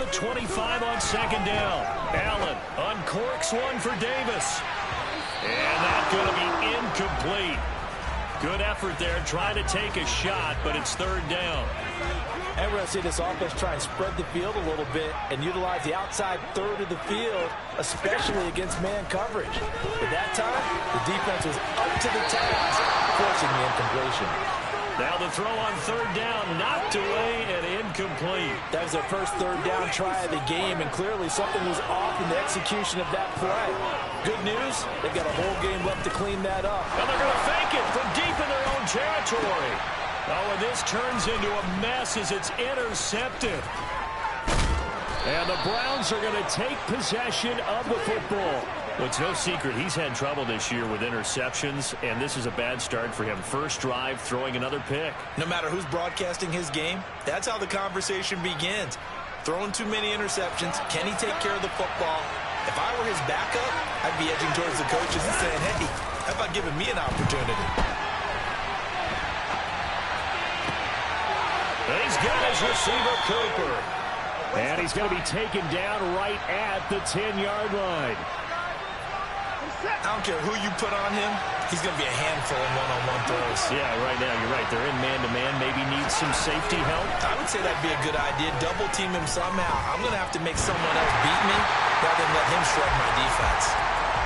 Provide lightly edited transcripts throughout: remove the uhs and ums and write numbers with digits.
the 25 on second down. Allen uncorks one for Davis. And that's going to be incomplete. Good effort there trying to take a shot, but it's third down. And we're going to see this offense try and spread the field a little bit and utilize the outside third of the field, especially against man coverage. But that time, the defense was up to the task, forcing the incompletion. Now the throw on third down, knocked away and incomplete. That was their first third down try of the game, and clearly something was off in the execution of that play. Good news, they've got a whole game left to clean that up. And they're going to fake it from deep in their own territory. Oh, and this turns into a mess as it's intercepted. And the Browns are going to take possession of the football. Well, it's no secret he's had trouble this year with interceptions, and this is a bad start for him. First drive, throwing another pick. No matter who's broadcasting his game, that's how the conversation begins. Throwing too many interceptions, can he take care of the football? If I were his backup, I'd be edging towards the coaches and saying, hey, how about giving me an opportunity? He's got his receiver, Cooper. And he's going to be taken down right at the 10-yard line. I don't care who you put on him, he's going to be a handful in one-on-one throws. Yeah, right now, you're right. They're in man-to-man, maybe needs some safety help. I would say that'd be a good idea. Double team him somehow. I'm going to have to make someone else beat me rather than let him shred my defense.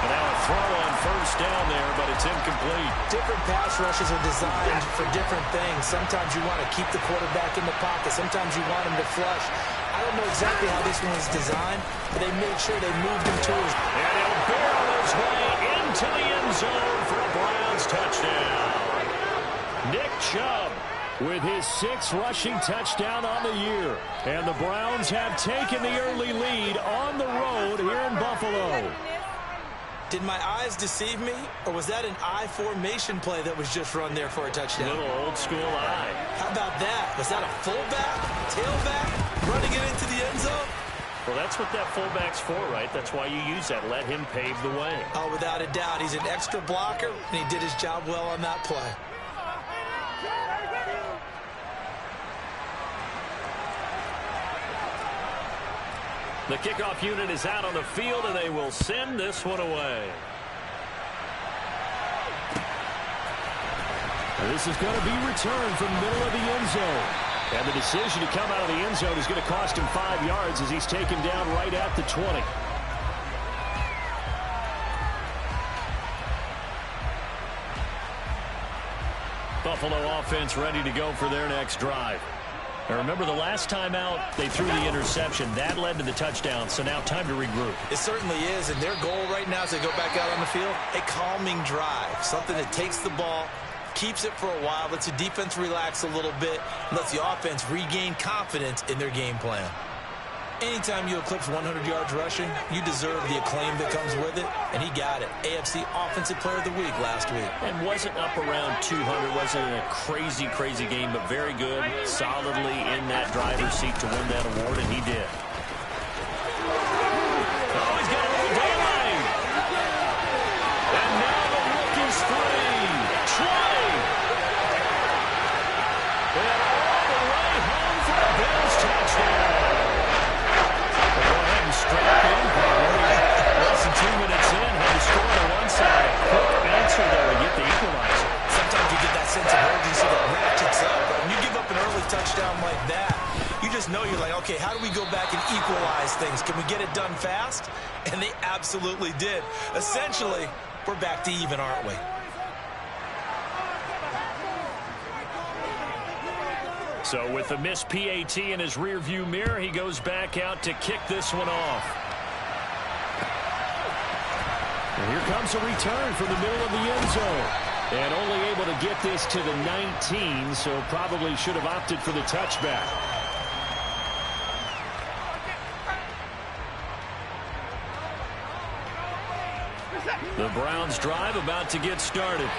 And now a throw on first down there, but it's incomplete. Different pass rushes are designed for different things. Sometimes you want to keep the quarterback in the pocket. Sometimes you want him to flush. I don't know exactly how this one was designed, but they made sure they moved him to his... And he'll barrel his way into the end zone for a Browns touchdown. Nick Chubb with his 6th rushing touchdown on the year. And the Browns have taken the early lead on the road here in Buffalo. Did my eyes deceive me, or was that an I formation play that was just run there for a touchdown? Little old school eye. How about that? Was that a fullback, tailback, running it into the end zone? Well, that's what that fullback's for, right? That's why you use that. Let him pave the way. Oh, without a doubt. He's an extra blocker, and he did his job well on that play. The kickoff unit is out on the field, and they will send this one away. And this is going to be returned from the middle of the end zone. And the decision to come out of the end zone is going to cost him 5 yards as he's taken down right at the 20. Buffalo offense ready to go for their next drive. Now remember, the last time out, they threw the interception. That led to the touchdown, so now time to regroup. It certainly is, and their goal right now as they go back out on the field, a calming drive, something that takes the ball, keeps it for a while, lets the defense relax a little bit, and lets the offense regain confidence in their game plan. Anytime you eclipse 100 yards rushing, you deserve the acclaim that comes with it, and he got it. AFC Offensive Player of the Week last week. And wasn't up around 200, wasn't a crazy, crazy game, but very good, solidly in that driver's seat to win that award, and he did. Oh, he's got a little daylight. And now the look is free. 20. And all the way home for a Bills touchdown. Straight in, less than 2 minutes in, had to score on one side. Quick answer there and get the equalizer. Sometimes you get that sense of urgency that ratchets up. But when you give up an early touchdown like that, you just know you're like, okay, how do we go back and equalize things? Can we get it done fast? And they absolutely did. Essentially, we're back to even, aren't we? So with the missed PAT in his rearview mirror, he goes back out to kick this one off. And here comes a return from the middle of the end zone. And only able to get this to the 19, so probably should have opted for the touchback. The Browns drive about to get started.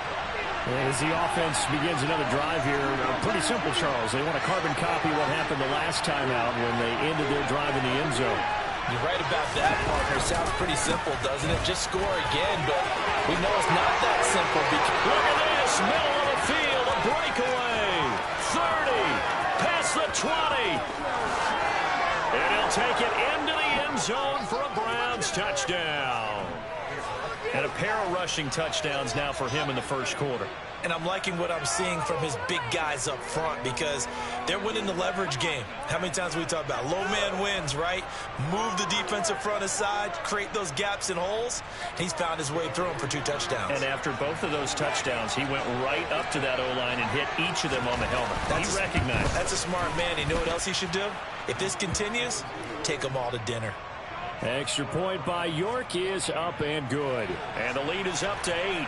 As the offense begins another drive here, pretty simple, Charles. They want to carbon copy what happened the last time out when they ended their drive in the end zone. You're right about that, partner. Sounds pretty simple, doesn't it? Just score again, but we know it's not that simple. Look at this, middle of the field, a breakaway. 30, past the 20. And he'll take it into the end zone for a Browns touchdown. And a pair of rushing touchdowns now for him in the first quarter. And I'm liking what I'm seeing from his big guys up front because they're winning the leverage game. How many times we talk about low man wins, right? Move the defensive front aside, create those gaps and holes. He's found his way through them for 2 touchdowns. And after both of those touchdowns, he went right up to that O-line and hit each of them on the helmet. He recognized. That's a smart man. You know what else he should do? If this continues, take them all to dinner. Extra point by York is up and good. And the lead is up to 8.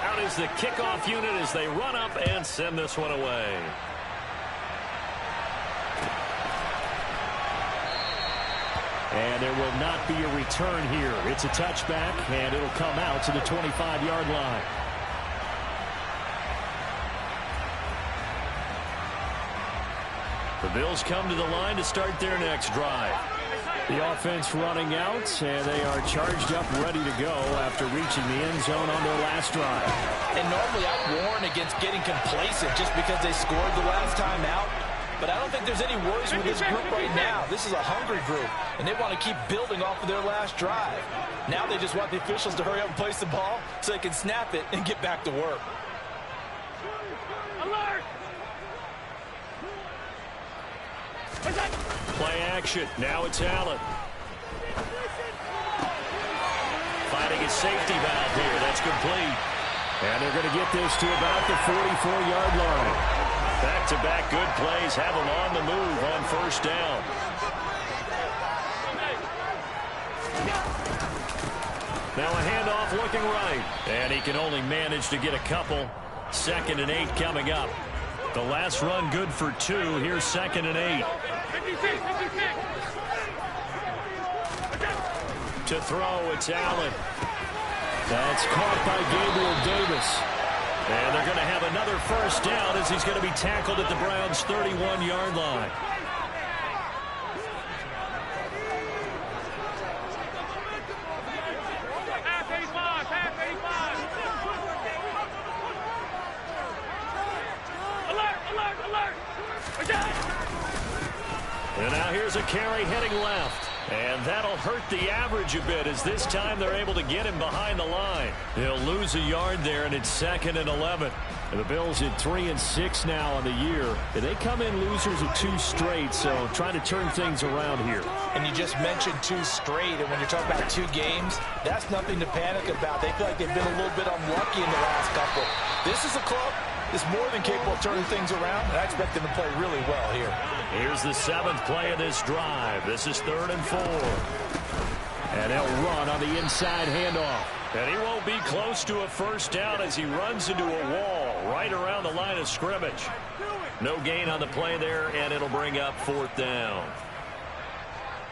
Out is the kickoff unit as they run up and send this one away. And there will not be a return here. It's a touchback, and it'll come out to the 25-yard line. The Bills come to the line to start their next drive. The offense running out, and they are charged up, ready to go after reaching the end zone on their last drive. And normally I warn against getting complacent just because they scored the last time out. But I don't think there's any worries with this group right now. This is a hungry group, and they want to keep building off of their last drive. Now they just want the officials to hurry up and place the ball so they can snap it and get back to work. Alert! Play action. Now it's Allen. Finding a safety valve here. That's complete. And they're going to get this to about the 44-yard line. Back-to-back good plays have them on the move on first down. Now a handoff looking right. And he can only manage to get a couple. 2nd and 8 coming up. The last run good for 2. Here's 2nd and 8. To throw, it's Allen. That's caught by Gabriel Davis. And they're going to have another first down as he's going to be tackled at the Browns' 31-yard line. And now here's a carry heading left. And that'll hurt the average a bit as this time they're able to get him behind the line. He'll lose a yard there, and it's 2nd and 11. And the Bills at 3-6 now on the year. And they come in losers of 2 straight, so trying to turn things around here. And you just mentioned 2 straight, and when you're talking about 2 games, that's nothing to panic about. They feel like they've been a little bit unlucky in the last couple. This is a club that's more than capable of turning things around, and I expect them to play really well here. Here's the 7th play of this drive. This is 3rd and 4. And he'll run on the inside handoff. And he won't be close to a first down as he runs into a wall right around the line of scrimmage. No gain on the play there, and it'll bring up 4th down.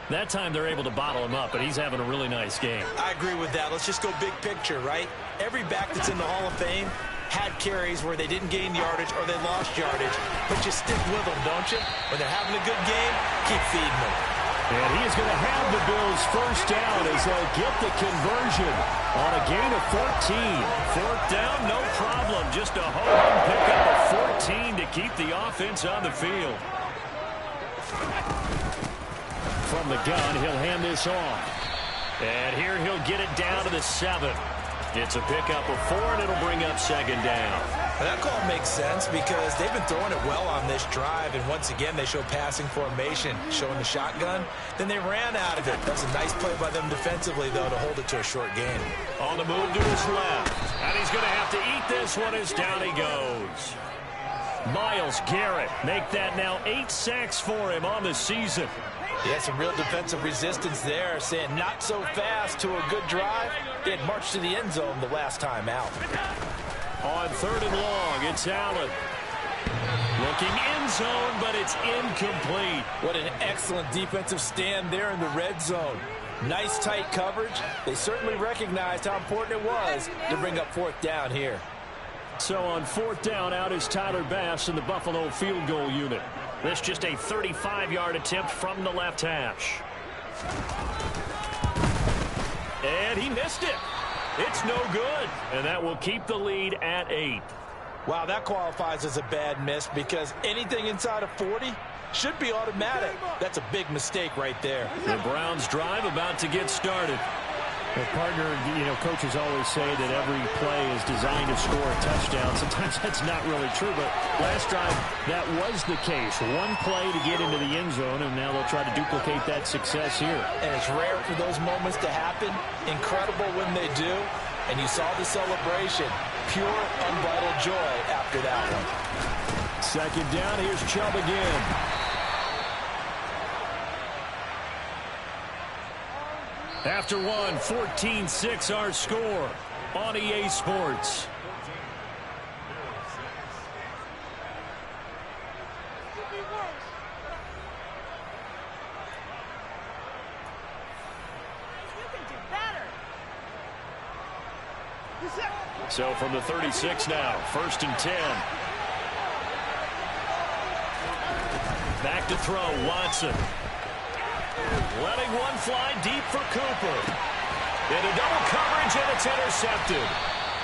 That time they're able to bottle him up, but he's having a really nice game. I agree with that. Let's just go big picture, right? Every back that's in the Hall of Fame had carries where they didn't gain yardage or they lost yardage, but you stick with them, don't you? When they're having a good game, keep feeding them. And he is going to have the Bills first down as they'll get the conversion on a gain of 14. 4th down, no problem. Just a home run pickup of 14 to keep the offense on the field. From the gun, he'll hand this off. And here he'll get it down to the 7. It's a pickup of 4, and it'll bring up 2nd down. And that call makes sense because they've been throwing it well on this drive, and once again they show passing formation, showing the shotgun. Then they ran out of it. That's a nice play by them defensively, though, to hold it to a short gain. On the move to his left, and he's going to have to eat this one as down he goes. Myles Garrett make that now 8 sacks for him on the season. He had some real defensive resistance there, saying not so fast to a good drive. They had marched to the end zone the last time out. On 3rd and long, it's Allen. Looking end zone, but it's incomplete. What an excellent defensive stand there in the red zone. Nice tight coverage. They certainly recognized how important it was to bring up 4th down here. So on 4th down, out is Tyler Bass in the Buffalo field goal unit. This just a 35-yard attempt from the left hash. And he missed it. It's no good. And that will keep the lead at 8. Wow, that qualifies as a bad miss because anything inside of 40, Should be automatic. That's a big mistake right there. The Browns drive about to get started. Well, partner, coaches always say that every play is designed to score a touchdown. Sometimes that's not really true, but last drive, that was the case. One play to get into the end zone, and now they'll try to duplicate that success here. And it's rare for those moments to happen. Incredible when they do. And you saw the celebration. Pure, unbridled joy after that one. Second down, here's Chubb again. After one, 14-6 our score on EA Sports. So from the 36 now, 1st and 10. Back to throw, Watson. Letting one fly deep for Cooper. Into double coverage, and it's intercepted.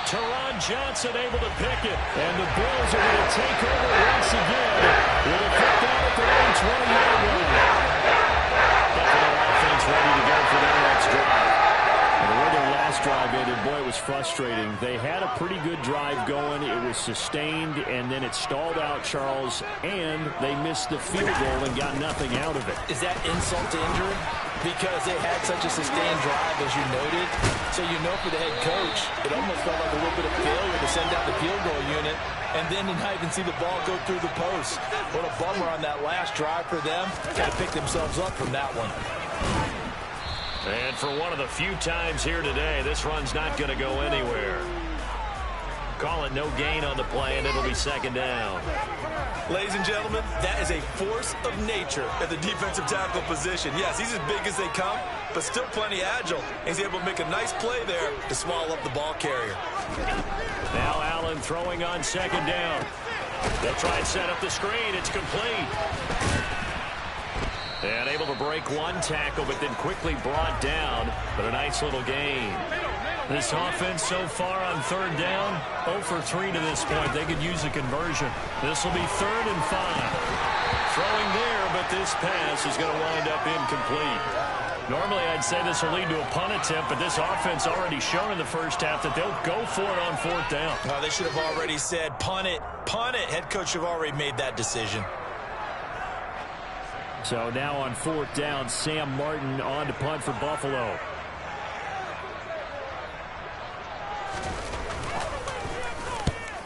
Teron Johnson able to pick it. And the Bills are going to take over once again. With a pick down at their own 20-yard line. Definitely offense ready to go for their next drive. And the way their last drive ended, boy, it was frustrating. They had a pretty good drive going. It was sustained, and then it stalled out, Charles, and they missed the field goal and got nothing out of it. Is that insult to injury? Because they had such a sustained drive, as you noted. So you know for the head coach, it almost felt like a little bit of failure to send out the field goal unit, and then to not even see the ball go through the post. What a bummer on that last drive for them. Got to pick themselves up from that one. And for one of the few times here today, this run's not going to go anywhere. Call it no gain on the play, and it'll be second down. Ladies and gentlemen, that is a force of nature at the defensive tackle position. Yes, he's as big as they come, but still plenty agile. He's able to make a nice play there to swallow up the ball carrier. Now Allen throwing on second down. They'll try and set up the screen. It's complete. And able to break one tackle, but then quickly brought down. But a nice little gain. This offense so far on third down, 0 for 3 to this point. They could use a conversion. This will be 3rd and 5. Throwing there, but this pass is going to wind up incomplete. Normally, I'd say this will lead to a punt attempt, but this offense already shown in the first half that they'll go for it on 4th down. Oh, they should have already said, punt it, punt it. Head coach have already made that decision. So now on 4th down, Sam Martin on to punt for Buffalo.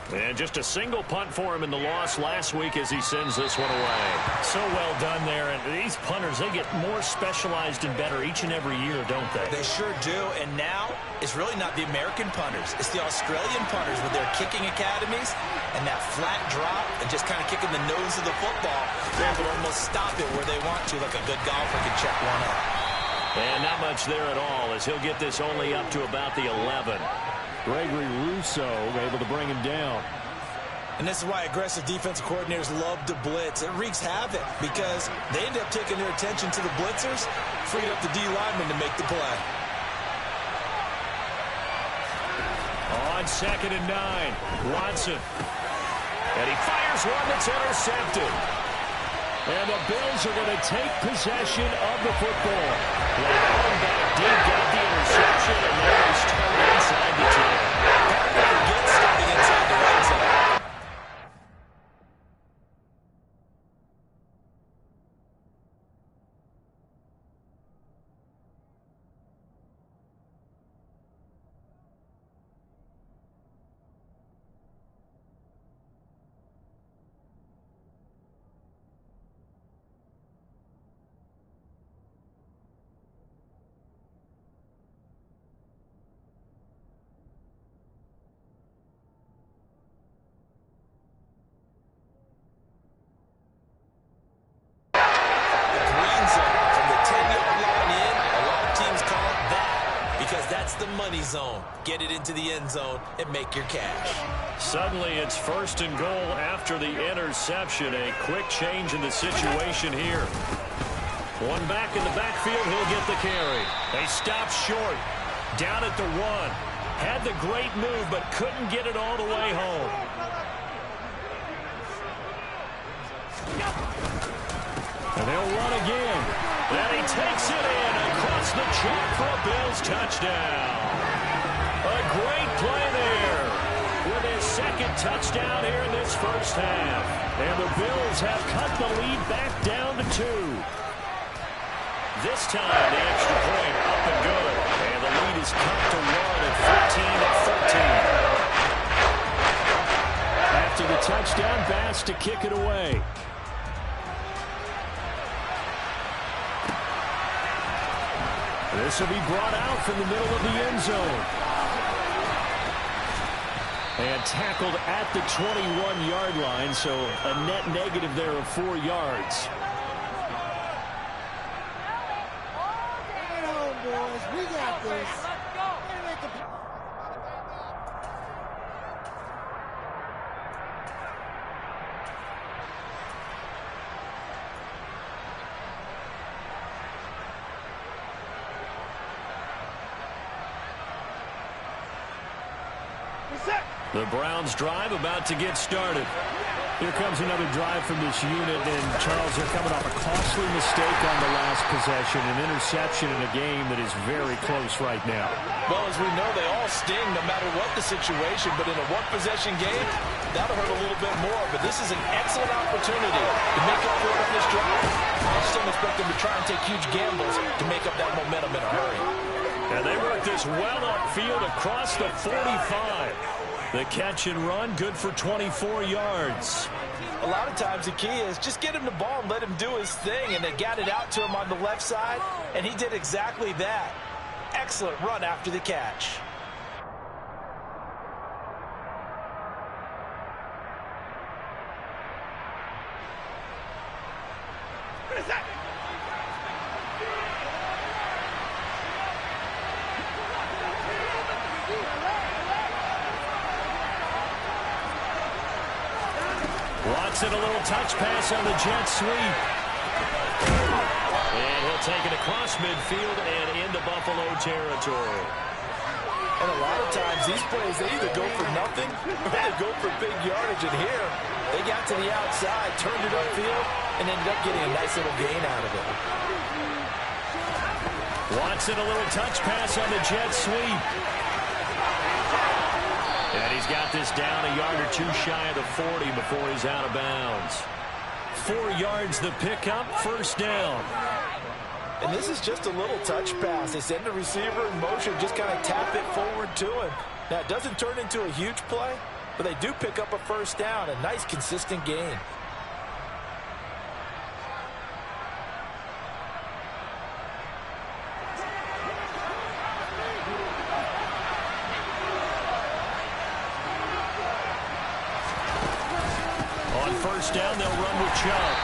And just a single punt for him in the loss last week as he sends this one away. So well done there. And these punters, they get more specialized and better each and every year, don't they? They sure do. And now it's really not the American punters. It's the Australian punters with their kicking academies and that flat drop and just kind of kicking the nose of the football. They're able to almost stop it where they want to, like a good golfer can check one up. And not much there at all as he'll get this only up to about the 11. Gregory Rousseau able to bring him down. And this is why aggressive defensive coordinators love to blitz. It wreaks havoc because they end up taking their attention to the blitzers, freed up the D lineman to make the play. On 2nd and 9, Watson. And he fires one that's intercepted. And the Bills are going to take possession of the football. Allen back deep, got the interception, and now they start inside the 10. Gets starting inside the red zone. The money zone. Get it into the end zone and make your cash. Suddenly it's 1st and goal after the interception. A quick change in the situation here. One back in the backfield, he'll get the carry. They stop short. Down at the 1. Had the great move, but couldn't get it all the way home. He'll run again. And he takes it in across the chalk for a Bills touchdown. A great play there with his second touchdown here in this first half. And the Bills have cut the lead back down to 2. This time, the extra point up and good. And the lead is cut to 1 at 14-13. After the touchdown, Bass to kick it away. This will be brought out from the middle of the end zone. And tackled at the 21-yard line, so a net negative there of 4 yards. Come on, boys. We got this. The Browns drive about to get started. Here comes another drive from this unit, and Charles, they're coming off a costly mistake on the last possession, an interception in a game that is very close right now. Well, as we know, they all sting no matter what the situation, but in a one-possession game, that'll hurt a little bit more, but this is an excellent opportunity to make up for it on this drive. I just don't expect them to try and take huge gambles to make up that momentum in a hurry. And they work this well upfield across the 45. The catch and run, good for 24 yards. A lot of times the key is just get him the ball and let him do his thing, and they got it out to him on the left side, and he did exactly that. Excellent run after the catch. Watson, a little touch pass on the jet sweep. And he'll take it across midfield and into Buffalo territory. And a lot of times these plays, they either go for nothing or they go for big yardage. And here, they got to the outside, turned it upfield, and ended up getting a nice little gain out of it. Watson, a little touch pass on the jet sweep. And he's got this down a yard or 2 shy of the 40 before he's out of bounds. 4 yards the pickup, first down. And this is just a little touch pass. They send the receiver in motion, just kind of tap it forward to him. Now, it doesn't turn into a huge play, but they do pick up a first down, a nice, consistent gain. First down, they'll run with Chubb.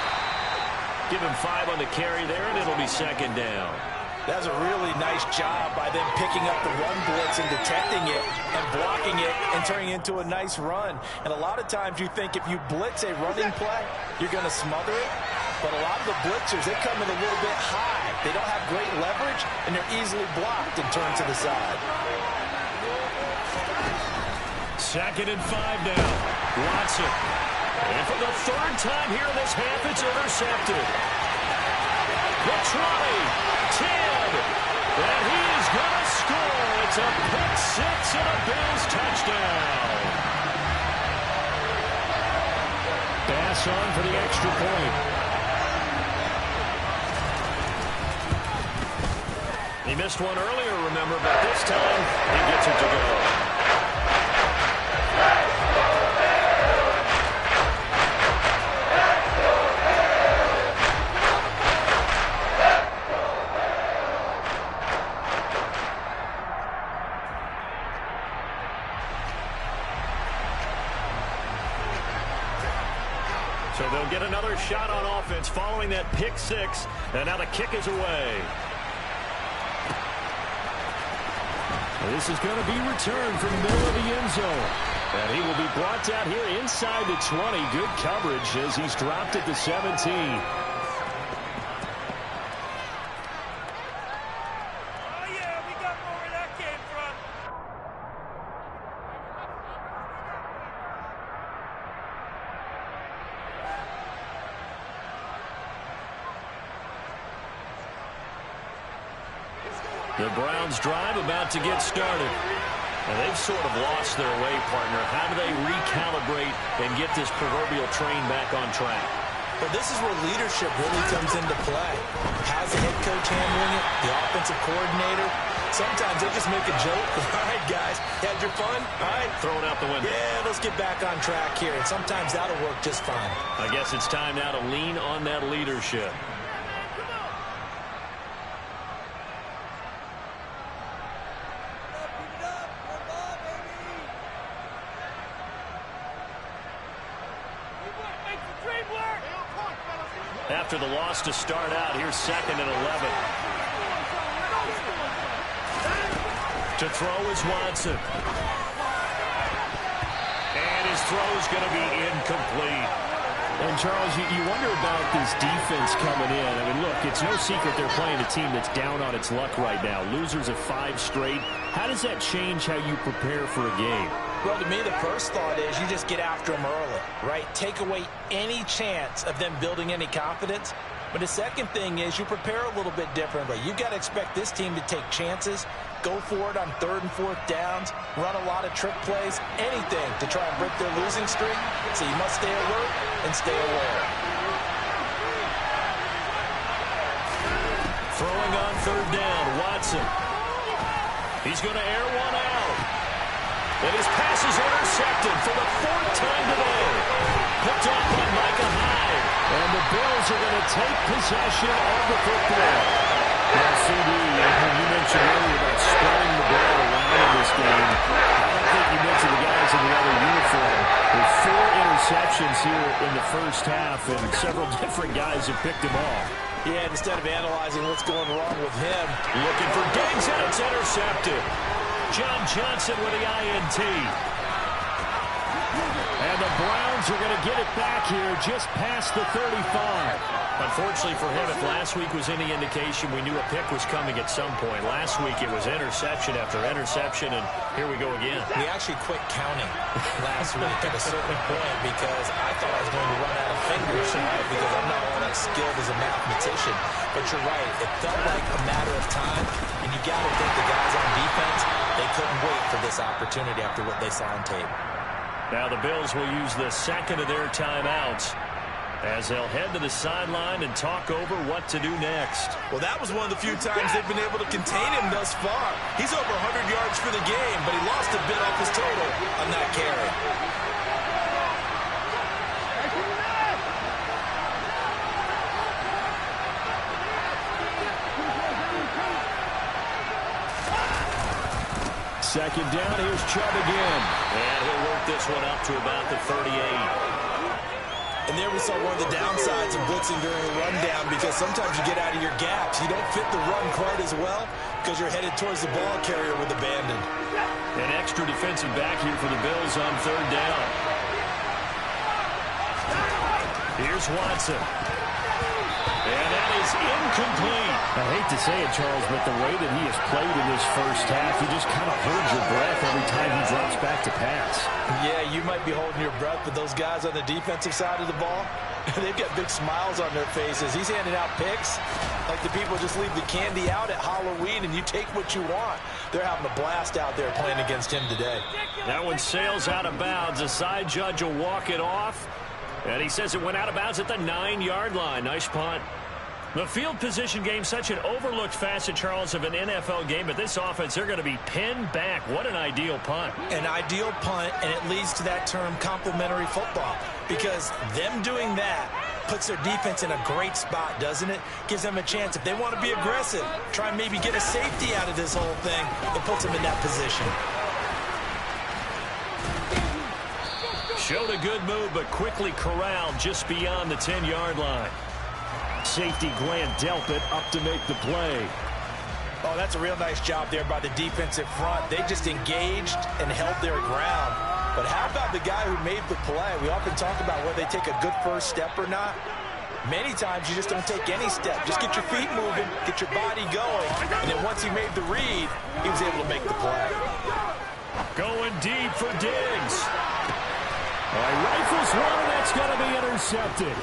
Give him 5 on the carry there, and it'll be second down. That's a really nice job by them picking up the run blitz and detecting it and blocking it and turning it into a nice run. And a lot of times you think if you blitz a running play, you're going to smother it. But a lot of the blitzers, they come in a little bit high. They don't have great leverage, and they're easily blocked and turned to the side. Second and 5 now. Watson. And for the 3rd time here in this half, it's intercepted. The 20, 10, and he is going to score. It's a pick 6 and a Bills touchdown. Bass on for the extra point. He missed one earlier, remember, but this time he gets it to go. So they'll get another shot on offense following that pick 6. And now the kick is away. This is going to be returned from the middle of the end zone. And he will be brought down here inside the 20. Good coverage as he's dropped at the 17. The Browns drive about to get started. And they've sort of lost their way, partner. How do they recalibrate and get this proverbial train back on track? Well, this is where leadership really comes into play. How's the head coach handling it? The offensive coordinator? Sometimes they just make a joke. All right, guys, had your fun? All right. Throw it out the window. Yeah, let's get back on track here. And sometimes that'll work just fine. I guess it's time now to lean on that leadership. After the loss to start out, here's 2nd and 11. To throw is Watson. And his throw is going to be incomplete. And, Charles, you wonder about this defense coming in. I mean, look, it's no secret they're playing a team that's down on its luck right now. Losers of 5 straight. How does that change how you prepare for a game? Well, to me, the first thought is you just get after them early, right? Take away any chance of them building any confidence. But the second thing is you prepare a little bit differently. You've got to expect this team to take chances, go for it on 3rd and 4th downs, run a lot of trick plays, anything to try and break their losing streak. So you must stay alert and stay aware. Throwing on 3rd down, Watson. He's going to air one out. And his pass is intercepted for the 4th time today. Picked off by Micah Hyde. And the Bills are going to take possession of the football. Now, CD, you mentioned earlier about spreading the ball around in this game. I don't think you mentioned the guys in the other uniform. With 4 interceptions here in the first half, and several different guys have picked him off. Yeah, instead of analyzing what's going wrong with him. Looking for Diggs, and it's intercepted. John Johnson with the INT. And the Browns are going to get it back here just past the 35. Unfortunately for him, if last week was any indication, we knew a pick was coming at some point. Last week it was interception after interception, and here we go again. We actually quit counting last week at a certain point because I thought I was going to run out of fingers because I'm not all that skilled as a mathematician. But you're right, it felt like a matter of time, and you got to think the guys on defense, they couldn't wait for this opportunity after what they saw on tape. Now the Bills will use the second of their timeouts as they'll head to the sideline and talk over what to do next. Well, that was one of the few times they've been able to contain him thus far. He's over 100 yards for the game, but he lost a bit off his total on that carry. Second down, here's Chubb again. And he'll work this one up to about the 38. And there we saw one of the downsides of blitzing during a rundown because sometimes you get out of your gaps. You don't fit the run quite as well because you're headed towards the ball carrier with abandon. An extra defensive back here for the Bills on 3rd down. Here's Watson. And that is incomplete. I hate to say it, Charles, but the way that he has played in this first half, you just kind of hold your breath every time he drops back to pass. Yeah, you might be holding your breath, but those guys on the defensive side of the ball, they've got big smiles on their faces. He's handing out picks like the people just leave the candy out at Halloween and you take what you want. They're having a blast out there playing against him today. That one sails out of bounds. A side judge will walk it off. And he says it went out of bounds at the 9-yard line. Nice punt. The field position game, such an overlooked facet, Charles, of an NFL game. But this offense, they're going to be pinned back. What an ideal punt. An ideal punt, and it leads to that term complementary football. Because them doing that puts their defense in a great spot, doesn't it? Gives them a chance. If they want to be aggressive, try and maybe get a safety out of this whole thing, it puts them in that position. Showed a good move, but quickly corralled just beyond the 10-yard line. Safety Glenn Delpit up to make the play. Oh, that's a real nice job there by the defensive front. They just engaged and held their ground. But how about the guy who made the play? We often talk about whether they take a good first step or not. Many times you just don't take any step. Just get your feet moving, get your body going. And then once he made the read, he was able to make the play. Going deep for Diggs. All right, rifles one, and that's going to be intercepted.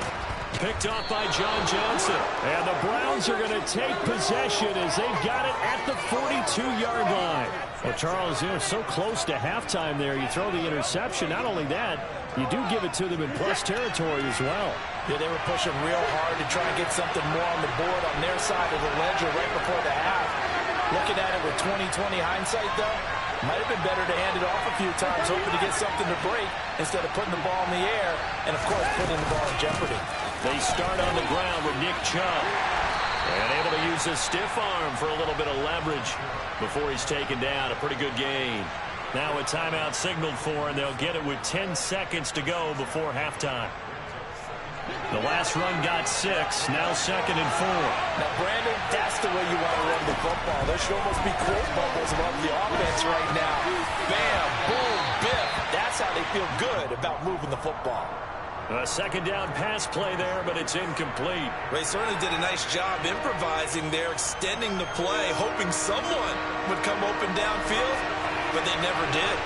Picked off by John Johnson. And the Browns are going to take possession as they've got it at the 42-yard line. Well, Charles, so close to halftime there. You throw the interception. Not only that, you do give it to them in plus territory as well. Yeah, they were pushing real hard to try and get something more on the board on their side of the ledger right before the half. Looking at it with 20/20 hindsight, though, might have been better to hand it off a few times, hoping to get something to break instead of putting the ball in the air and, of course, putting the ball in jeopardy. They start on the ground with Nick Chubb. And able to use his stiff arm for a little bit of leverage before he's taken down. A pretty good gain. Now a timeout signaled for, and they'll get it with 10 seconds to go before halftime. The last run got 6, now 2nd and 4. Now, Brandon, that's the way you want to run the football. There should almost be quote bubbles above the offense right now. Bam, boom, biff. That's how they feel good about moving the football. A second down pass play there, but it's incomplete. They certainly did a nice job improvising there, extending the play, hoping someone would come open downfield, but they never did.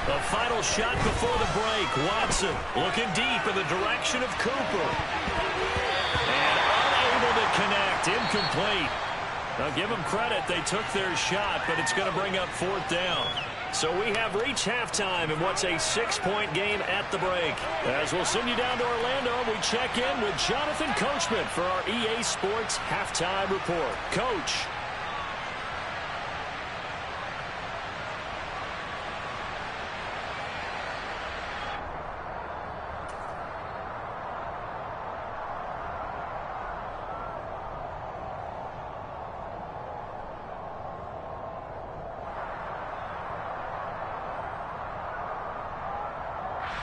The final shot before the break. Watson looking deep in the direction of Cooper. And unable to connect. Incomplete. Now, give them credit. They took their shot, but it's going to bring up 4th down. So we have reached halftime in what's a 6-point game at the break. As we'll send you down to Orlando, we check in with Jonathan Coachman for our EA Sports Halftime Report. Coach.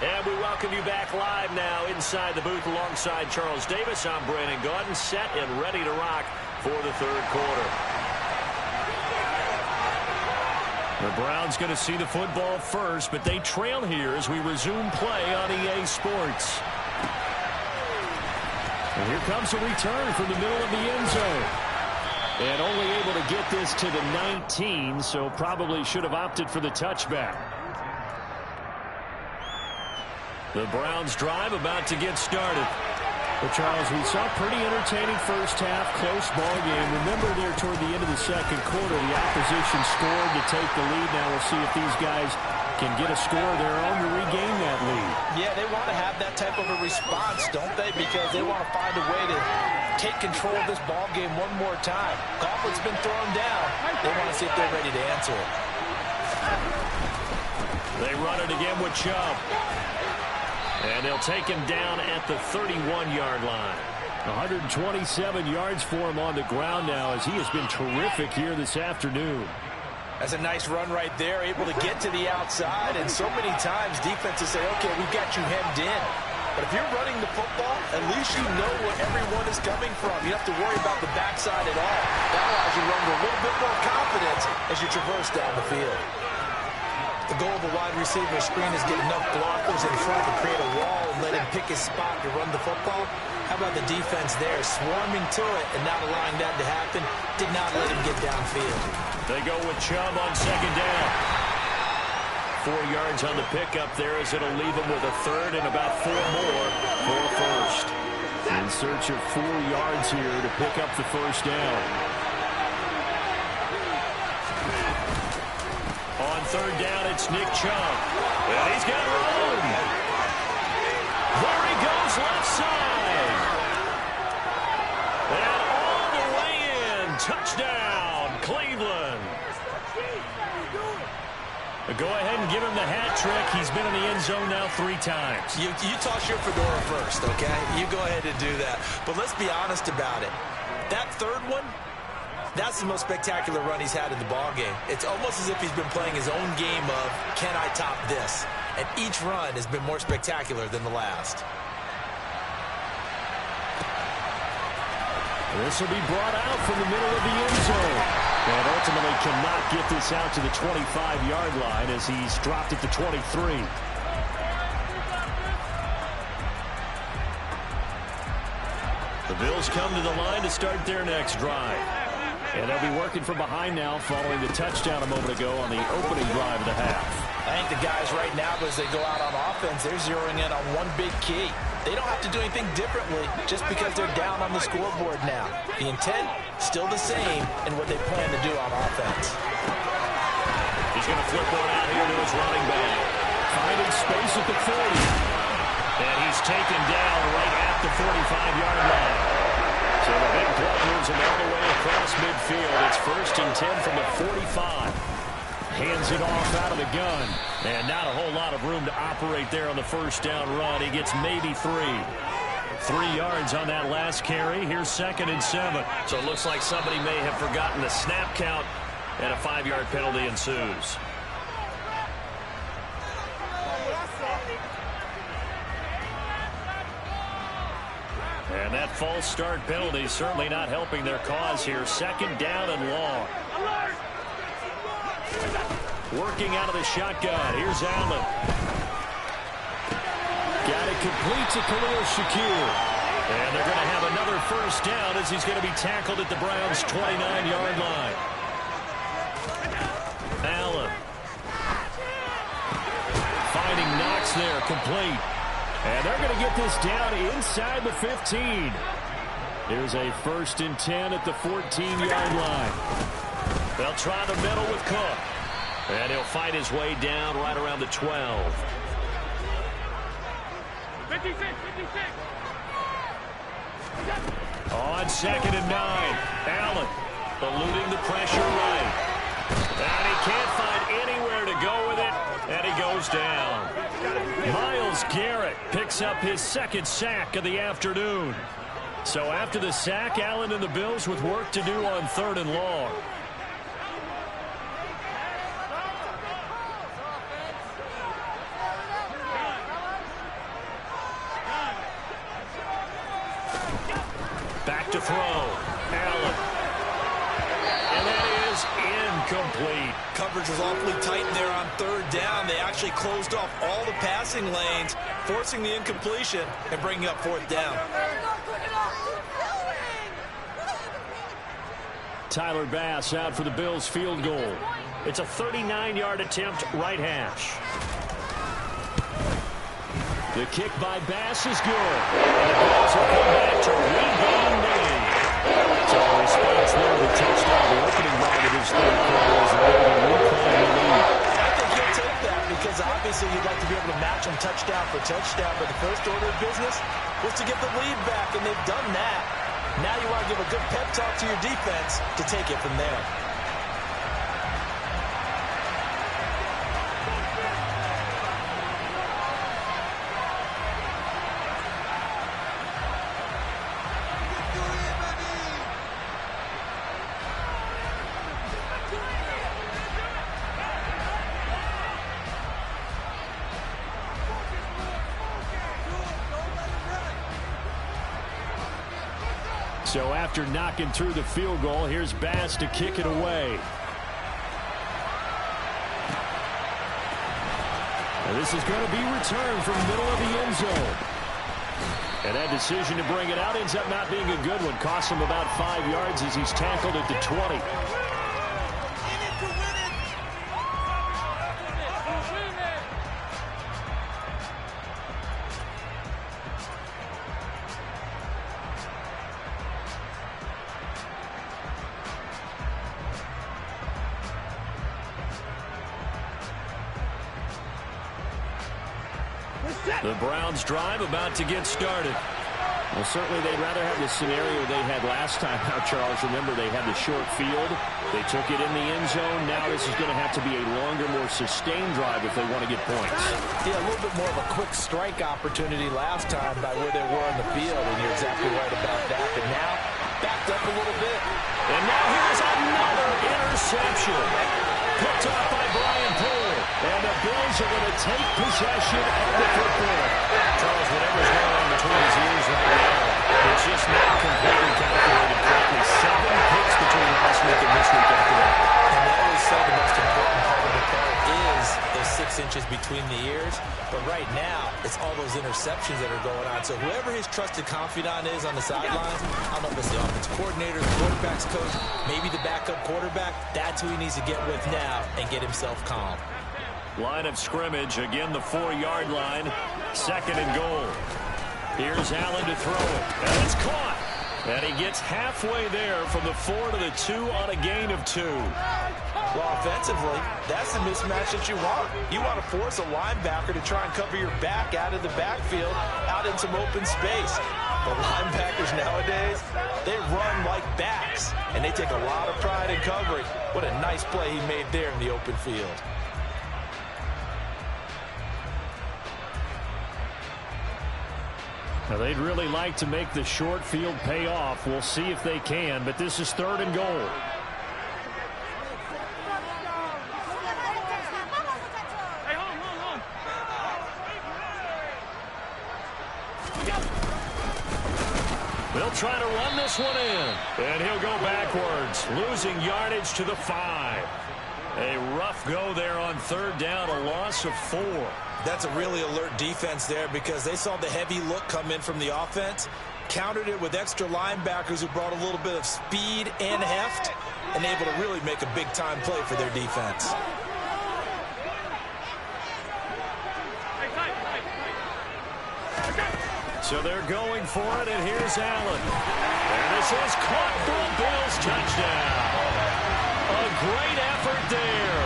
And we welcome you back live now inside the booth alongside Charles Davis. I'm Brandon Gaudin, set and ready to rock for the 3rd quarter. The Browns going to see the football first, but they trail here as we resume play on EA Sports. And here comes a return from the middle of the end zone. And only able to get this to the 19, so probably should have opted for the touchback. The Browns drive about to get started. Well, Charles, we saw a pretty entertaining first half, close ball game. Remember there toward the end of the 2nd quarter, the opposition scored to take the lead. Now we'll see if these guys can get a score of their own to regain that lead. Yeah, they want to have that type of a response, don't they? Because they want to find a way to take control of this ball game one more time. Gauntlet's been thrown down. They want to see if they're ready to answer it. They run it again with Chubb. And they'll take him down at the 31-yard line. 127 yards for him on the ground now as he has been terrific here this afternoon. That's a nice run right there, able to get to the outside. And so many times defenses say, okay, we've got you hemmed in. But if you're running the football, at least you know where everyone is coming from. You don't have to worry about the backside at all. That allows you to run with a little bit more confidence as you traverse down the field. The goal of a wide receiver screen is get enough blockers in front to create a wall and let him pick his spot to run the football. How about the defense there, swarming to it and not allowing that to happen? Did not let him get downfield. They go with Chubb on 2nd down. 4 yards on the pickup there as it'll leave him with a 3rd and about 4 more for a 1st. In search of 4 yards here to pick up the 1st down. On 3rd down, it's Nick Chubb. And he's got room. There he goes, left side. And all the way in. Touchdown, Cleveland. Go ahead and give him the hat trick. He's been in the end zone now 3 times. You toss your fedora first, okay? You go ahead and do that. But let's be honest about it. That 3rd one, that's the most spectacular run he's had in the ballgame. It's almost as if he's been playing his own game of, can I top this? And each run has been more spectacular than the last. This will be brought out from the middle of the end zone. And ultimately cannot get this out to the 25-yard line as he's dropped at the 23. The Bills come to the line to start their next drive. And they'll be working from behind now following the touchdown a moment ago on the opening drive of the half. I think the guys right now, as they go out on offense, they're zeroing in on one big key. They don't have to do anything differently just because they're down on the scoreboard now. The intent, still the same in what they plan to do on offense. He's going to flip one out here to his running back. Finding space at the 40. And he's taken down right at the 45-yard line. So the big play moves him all the way across midfield. It's 1st and 10 from the 45. Hands it off out of the gun. And not a whole lot of room to operate there on the first down run. He gets maybe 3. 3 yards on that last carry. Here's 2nd and 7. So it looks like somebody may have forgotten the snap count, and a 5-yard penalty ensues. And that false start penalty certainly not helping their cause here. 2nd down and long. Working out of the shotgun. Here's Allen. Got it complete to Khalil Shakir. And they're going to have another first down as he's going to be tackled at the Browns' 29-yard line. Allen. Finding Knox there, complete. And they're going to get this down inside the 15. Here's a 1st and 10 at the 14-yard line. They'll try the middle with Cook. And he'll fight his way down right around the 12. 56. On 2nd and 9. Allen eluding the pressure right. And he can't find anywhere to go with it. And he goes down. Myles Garrett picks up his 2nd sack of the afternoon. So after the sack, Allen and the Bills with work to do on 3rd and long. Back to throw. Allen. And that is incomplete. Coverage was awfully tight there on 3rd down. They actually closed off all the passing lanes, forcing the incompletion and bringing up 4th down. Tyler Bass out for the Bills field goal. It's a 39-yard attempt, right hash. The kick by Bass is good. And the Bills will come back to regain lead. So a response there to the touchdown. The opening drive of this 3rd quarter is able to reclaim the lead. I think he'll take that because obviously you'd like to be able to match them touchdown for touchdown, but the first order of business was to get the lead back, and they've done that. Now you want to give a good pep talk to your defense to take it from there. So after knocking through the field goal, here's Bass to kick it away. And this is going to be returned from the middle of the end zone. And that decision to bring it out ends up not being a good one. Costs him about 5 yards as he's tackled at the 20. The Browns drive about to get started. Well, certainly they'd rather have the scenario they had last time. Now, Charles, remember they had the short field. They took it in the end zone. Now this is going to have to be a longer, more sustained drive if they want to get points. Yeah, a little bit more of a quick strike opportunity last time by where they were in the field, and you're exactly right about that. But now, backed up a little bit. And now here's another interception. Picked off by Brian Poole. And the Bills are going to take possession of the football. Charles, whatever's going on between his ears right now, it's just not completely calculated correctly. 7 picks between last week and this week after that. And they always say the most important part of the play is those 6 inches between the ears. But right now, it's plus all those interceptions that are going on. So whoever his trusted confidant is on the sidelines, I don't know if it's the offensive coordinator, the quarterback's coach, maybe the backup quarterback, that's who he needs to get with now and get himself calm. Line of scrimmage, again the 4-yard line, 2nd and goal. Here's Allen to throw it, and it's caught. And he gets halfway there from the 4 to the 2 on a gain of 2. Well, offensively, that's the mismatch that you want. You want to force a linebacker to try and cover your back out of the backfield, out in some open space. But linebackers nowadays, they run like backs, and they take a lot of pride in covering. What a nice play he made there in the open field. Now, they'd really like to make the short field pay off. We'll see if they can, but this is 3rd and goal. They'll try to run this one in, and he'll go backwards, losing yardage to the 5. A rough go there on 3rd down, a loss of 4. That's a really alert defense there because they saw the heavy look come in from the offense, countered it with extra linebackers who brought a little bit of speed and heft, and able to really make a big-time play for their defense. So they're going for it, and here's Allen. And this is caught for a Bills touchdown. A great effort there.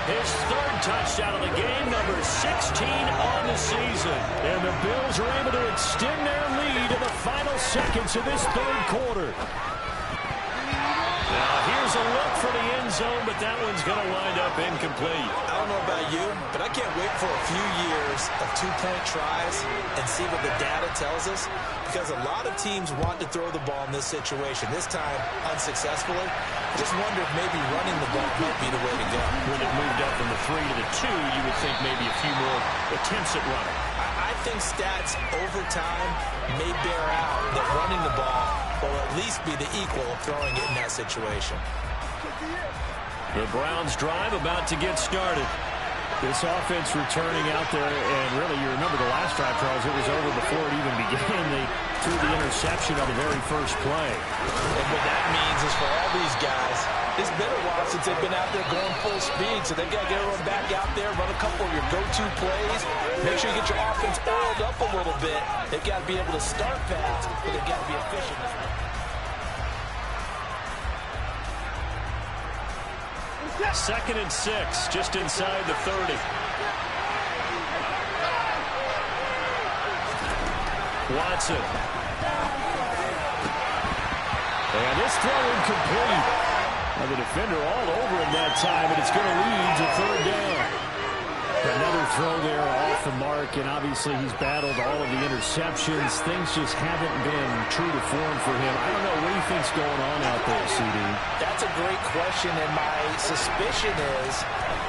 His 3rd touchdown of the game, number 16 on the season. And the Bills are able to extend their lead in the final seconds of this 3rd quarter. Now, here's a look for the end zone, but that one's going to wind up incomplete. I don't know about you, but I can't wait for a few years of 2-point tries and see what the data tells us, because a lot of teams want to throw the ball in this situation, this time unsuccessfully. I just wonder if maybe running the ball might be the way to go. When it moved up from the 3 to the 2, you would think maybe a few more attempts at running. I think stats over time may bear out that running the ball will at least be the equal of throwing it in that situation. The Browns drive about to get started. This offense returning out there, and really you remember the last drive, Charles, it was over before it even began. They threw the interception on the very first play. And what that means is for all these guys, it's been a while since they've been out there going full speed, so they've got to get everyone back out there, run a couple of your go-to plays, make sure you get your offense oiled up a little bit. They've got to be able to start fast, but they've got to be efficient as well. 2nd and 6, just inside the 30. Watson. And this throw incomplete. Now the defender all over him that time, and it's going to lead to 3rd down. Another throw there off the mark, and obviously he's battled all of the interceptions. Things just haven't been true to form for him. I don't know, what do you think's going on out there, CD? That's a great question, and my suspicion is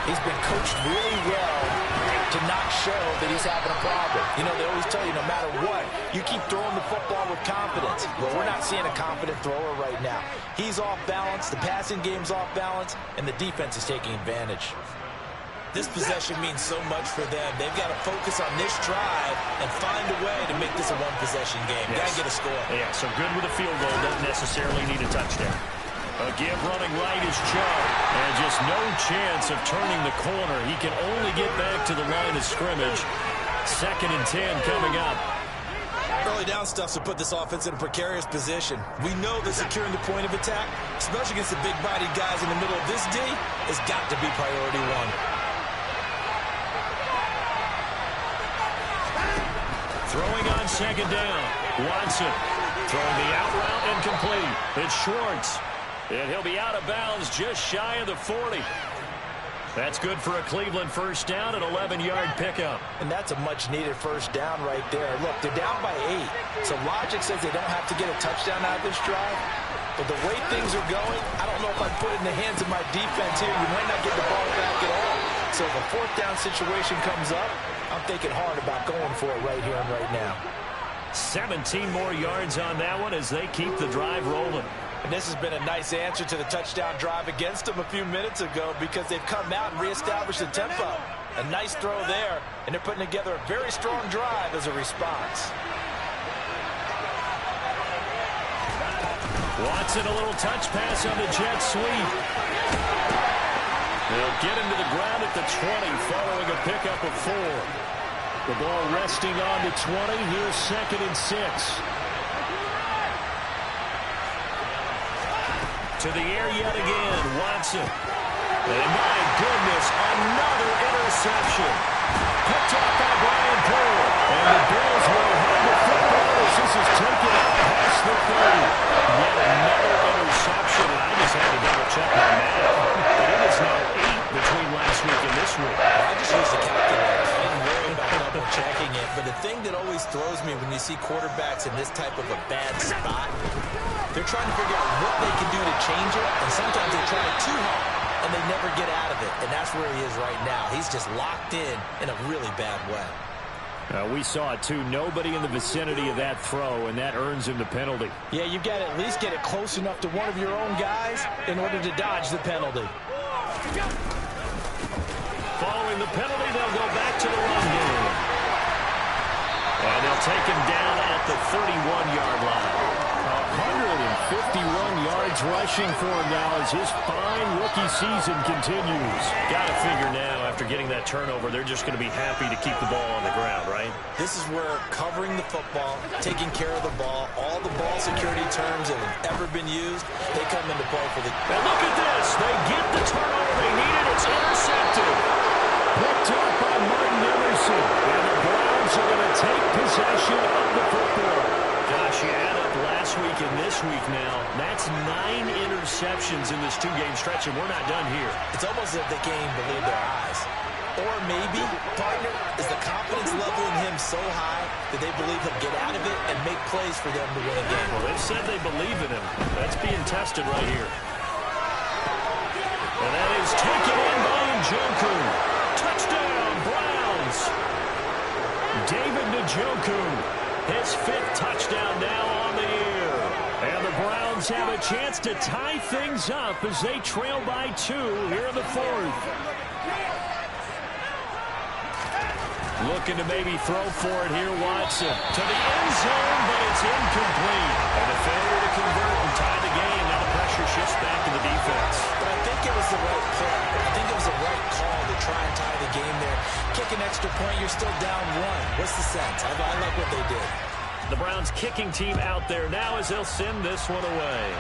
he's been coached really well to not show that he's having a problem. You know, they always tell you no matter what, you keep throwing the football with confidence. Well, we're not seeing a confident thrower right now. He's off balance, the passing game's off balance, and the defense is taking advantage. This possession means so much for them. They've got to focus on this drive and find a way to make this a one-possession game. Yes. Got to get a score. Yeah, so good with a field goal. Doesn't necessarily need a touchdown. A give running right is Chubb. And just no chance of turning the corner. He can only get back to the line of scrimmage. 2nd and 10 coming up. Early down stuff to put this offense in a precarious position. We know that securing the point of attack, especially against the big-bodied guys in the middle of this D, has got to be priority 1. Throwing on 2nd down. Watson throwing the out route incomplete. It's Schwartz. And he'll be out of bounds just shy of the 40. That's good for a Cleveland 1st down, an 11-yard pickup. And that's a much-needed 1st down right there. Look, they're down by 8. So logic says they don't have to get a touchdown out of this drive. But the way things are going, I don't know if I'd put it in the hands of my defense here. You might not get the ball back at all. So if a 4th down situation comes up, I'm thinking hard about going for it right here and right now. 17 more yards on that one as they keep the drive rolling. And this has been a nice answer to the touchdown drive against them a few minutes ago because they've come out and reestablished the tempo. A nice throw there, and they're putting together a very strong drive as a response. Watson, a little touch pass on the jet sweep. They'll get him to the ground at the 20 following a pickup of 4. The ball resting on the 20. Here's 2nd and 6. To the air yet again, Watson. And my goodness, another interception. Picked off by Brian Poole. And the Bills will have the football as this is taken out past the 30. Yet another interception. I just had to double check my math. But it is now 8 between last week and this week. I just used the calculator. I didn't worry about double checking it. But the thing that always throws me when you see quarterbacks in this type of a bad spot, they're trying to figure out what they can do to change it. And sometimes they try it too hard, and they never get out of it. And that's where he is right now. He's just locked in a really bad way. We saw it, too. Nobody in the vicinity of that throw, and that earns him the penalty. Yeah, you've got to at least get it close enough to one of your own guys in order to dodge the penalty. Following the penalty, they'll go back to the run game. And they'll take him down at the 31-yard line. 151 yards rushing for him now as his fine rookie season continues. Got to figure now, after getting that turnover, they're just going to be happy to keep the ball on the ground, right? This is where covering the football, taking care of the ball, all the ball security terms that have ever been used, they come into play for the... And look at this. They get the turnover they needed. It's intercepted. Picked up by Martin Emerson. And the Browns are going to take possession of the football. Gosh, you add up last week and this week now. That's 9 interceptions in this 2-game stretch, and we're not done here. It's almost as if they can't even believe their eyes. Or maybe, partner, is the confidence level in him so high that they believe he'll get out of it and make plays for them to win a game. Well, they've said they believe in him. That's being tested right here. And that is taken in by Njoku. Touchdown, Browns. David Njoku. His 5th touchdown now on the year. And the Browns have a chance to tie things up as they trail by 2 here in the 4th. Looking to maybe throw for it here, Watson. To the end zone, but it's incomplete. And a failure to convert and tie the game. Now the pressure shifts back to the defense. But I think it was the right play. I think it was the right call to try and tie the game there. Kick an extra point, you're still down 1. What's the sense? I like what they did. The Browns kicking team out there now as they'll send this one away.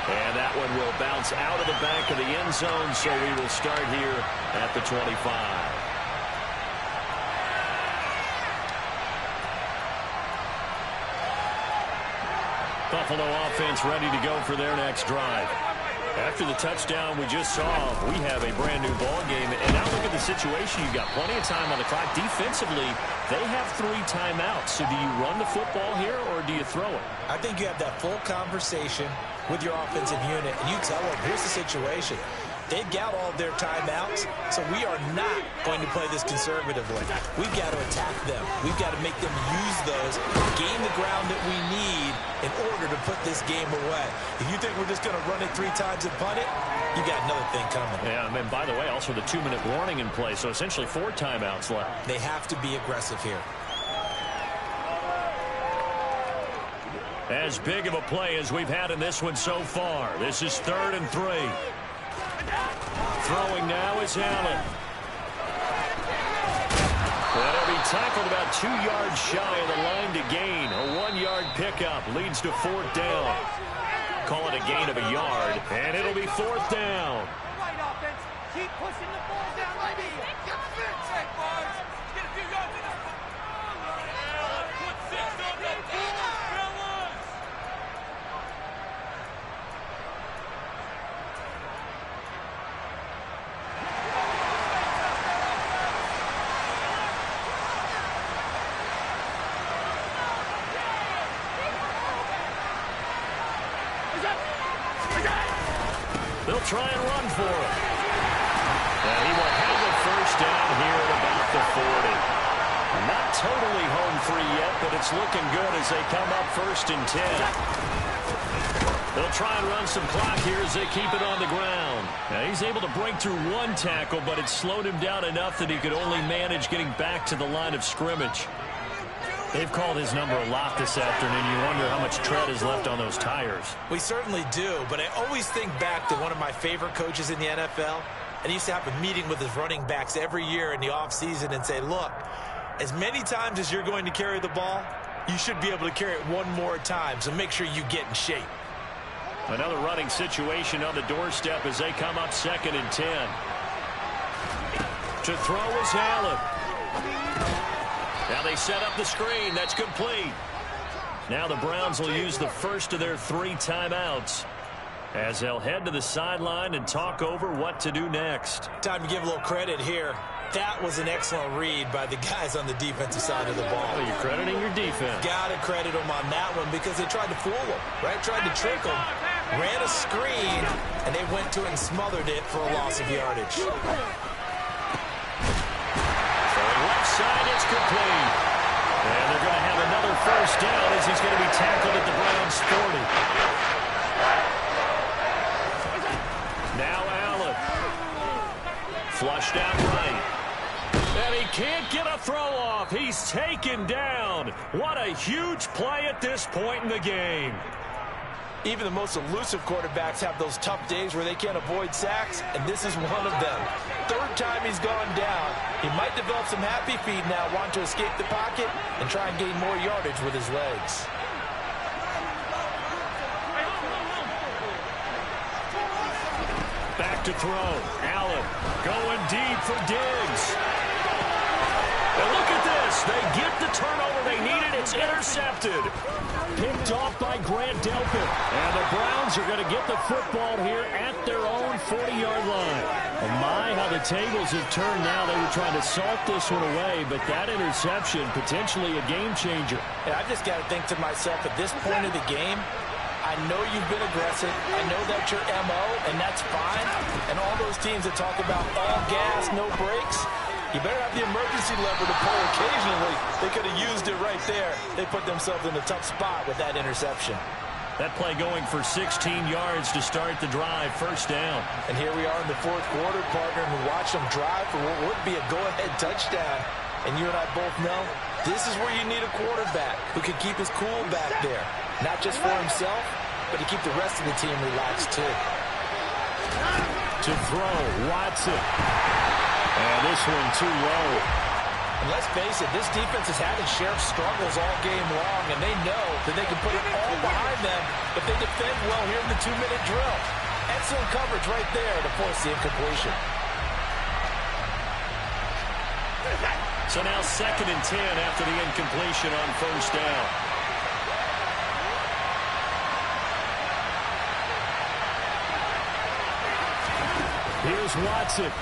And that one will bounce out of the back of the end zone, so we will start here at the 25. Buffalo offense ready to go for their next drive. After the touchdown we just saw, we have a brand-new ball game. And now look at the situation. You've got plenty of time on the clock. Defensively, they have 3 timeouts. So do you run the football here or do you throw it? I think you have that full conversation with your offensive unit, and you tell them, here's the situation. They've got all their timeouts, so we are not going to play this conservatively. We've got to attack them. We've got to make them use those, gain the ground that we need in order to put this game away. If you think we're just going to run it 3 times and punt it, you got another thing coming. Yeah, and by the way, also the 2-minute warning in play, so essentially 4 timeouts left. They have to be aggressive here. As big of a play as we've had in this one so far. This is 3rd and 3. Throwing now is Allen. That'll be tackled about 2 yards shy of the line to gain. A 1-yard pickup leads to 4th down. Call it a gain of a yard, and it'll be 4th down. Right offense. Keep pushing the ball down right here. Get a few yards in the put 6 on the They'll try and run for it. And he will have a 1st down here at about the 40. Not totally home free yet, but it's looking good as they come up 1st and 10. They'll try and run some clock here as they keep it on the ground. Now, he's able to break through one tackle, but it slowed him down enough that he could only manage getting back to the line of scrimmage. They've called his number a lot this afternoon. You wonder how much tread is left on those tires. We certainly do, but I always think back to one of my favorite coaches in the NFL, and he used to have a meeting with his running backs every year in the offseason and say, look, as many times as you're going to carry the ball, you should be able to carry it one more time, so make sure you get in shape. Another running situation on the doorstep as they come up 2nd and 10. To throw is Allen. Now they set up the screen. That's complete. Now the Browns will use the first of their 3 timeouts as they'll head to the sideline and talk over what to do next. Time to give a little credit here. That was an excellent read by the guys on the defensive side of the ball. Well, you're crediting your defense. Got to credit them on that one because they tried to fool them, right? Tried to trick them, ran a screen, and they went to it and smothered it for a loss of yardage. So left side, it's complete. And they're going to have another first down as he's going to be tackled at the Browns' 40. Now Allen. Flushed out right. And he can't get a throw off. He's taken down. What a huge play at this point in the game. Even the most elusive quarterbacks have those tough days where they can't avoid sacks, and this is one of them. 3rd time he's gone down. He might develop some happy feet now, want to escape the pocket and try and gain more yardage with his legs. Back to throw. Allen going deep for Diggs. And look at this. They get the turnover they needed. It's intercepted. Picked off by Grant Delpit. And the Browns are going to get the football here at their own 40-yard line. Oh my, how the tables have turned now. They were trying to salt this one away, but that interception, potentially a game changer. Yeah, I've just got to think to myself, at this point of the game, I know you've been aggressive. I know that's your MO, and that's fine. And all those teams that talk about all gas, no brakes, you better have the emergency lever to pull occasionally. They could have used it right there. They put themselves in a tough spot with that interception. That play going for 16 yards to start the drive, first down. And here we are in the 4th quarter, partner, and we watch them drive for what would be a go-ahead touchdown. And you and I both know this is where you need a quarterback who can keep his cool back there. Not just for himself, but to keep the rest of the team relaxed too. To throw, Watson. And this one too low. And let's face it, this defense has had its share of struggles all game long, and they know that they can put it all behind them if they defend well here in the 2-minute drill. Excellent coverage right there to force the incompletion. So now 2nd and 10 after the incompletion on first down. Here's Watson.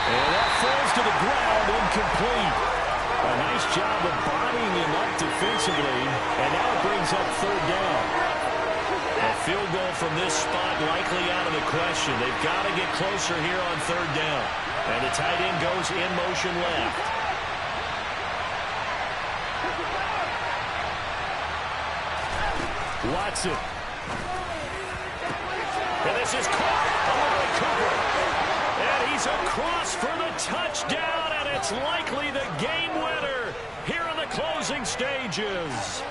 And that falls to the ground, incomplete. A nice job of bodying him up defensively, and now it brings up 3rd down. A field goal from this spot likely out of the question. They've got to get closer here on 3rd down. And the tight end goes in motion left. Watson. And this is caught. Amari Cooper. And he's across for the touchdown, and it's likely the game winner here in the closing stages.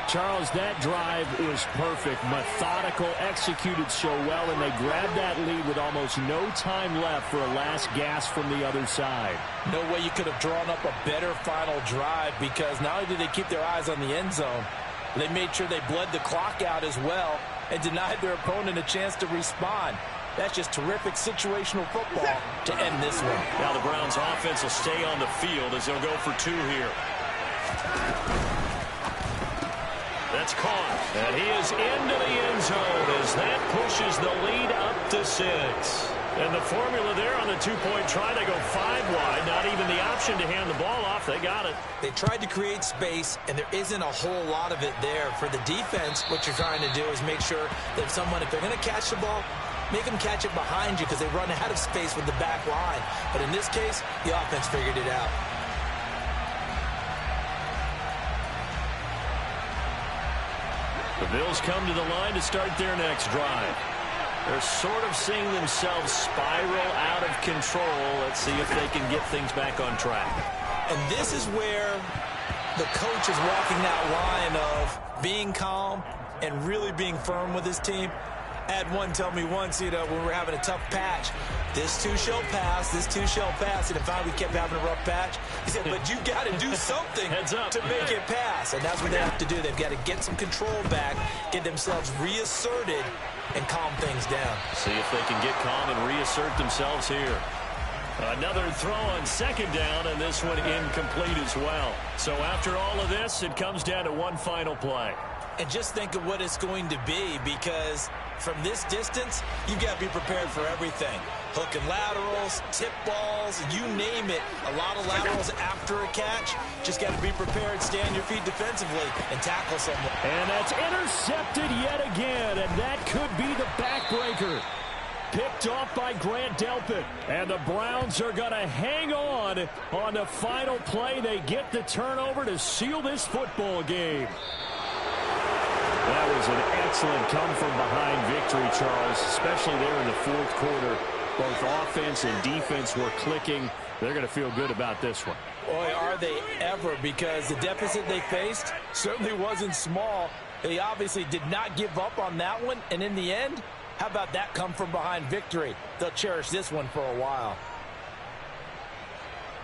Charles, that drive was perfect, methodical, executed so well, and they grabbed that lead with almost no time left for a last gasp from the other side. No way you could have drawn up a better final drive, because not only did they keep their eyes on the end zone, they made sure they bled the clock out as well and denied their opponent a chance to respond. That's just terrific situational football to end this one. Now the Browns offense will stay on the field as they'll go for 2 here. That's caught. And he is into the end zone as that pushes the lead up to 6. And the formula there on the 2-point try, they go 5 wide. Not even the option to hand the ball off. They got it. They tried to create space, and there isn't a whole lot of it there. For the defense, what you're trying to do is make sure that if they're going to catch the ball, make them catch it behind you because they run out of space with the back line. But in this case, the offense figured it out. The Bills come to the line to start their next drive. They're sort of seeing themselves spiral out of control. Let's see if they can get things back on track. And this is where the coach is walking that line of being calm and really being firm with his team. I had one tell me once, when we were having a tough patch, this too shall pass, this too shall pass. And if we kept having a rough patch, he said, but you got to do something to make it pass. And that's what they have to do. They've got to get some control back, get themselves reasserted, and calm things down. See if they can get calm and reassert themselves here. Another throw on second down, and this one incomplete as well. So after all of this, it comes down to one final play. And just think of what it's going to be, because from this distance, you've got to be prepared for everything. Hook and laterals, tip balls, you name it. A lot of laterals after a catch. Just got to be prepared, stay on your feet defensively, and tackle someone. And that's intercepted yet again, and that could be the backbreaker. Picked off by Grant Delpit. And the Browns are going to hang on the final play. They get the turnover to seal this football game. That was an excellent come-from-behind victory, Charles, especially there in the fourth quarter. Both offense and defense were clicking. They're going to feel good about this one. Boy, are they ever, because the deficit they faced certainly wasn't small. They obviously did not give up on that one, and in the end, how about that come-from-behind victory? They'll cherish this one for a while.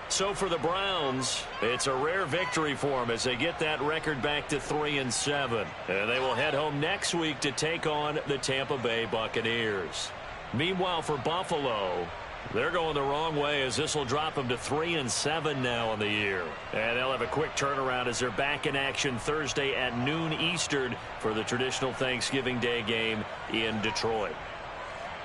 So for the Browns, it's a rare victory for them as they get that record back to 3-7. And they will head home next week to take on the Tampa Bay Buccaneers. Meanwhile, for Buffalo, they're going the wrong way as this will drop them to 3-7 now on the year. And they'll have a quick turnaround as they're back in action Thursday at noon Eastern for the traditional Thanksgiving Day game in Detroit.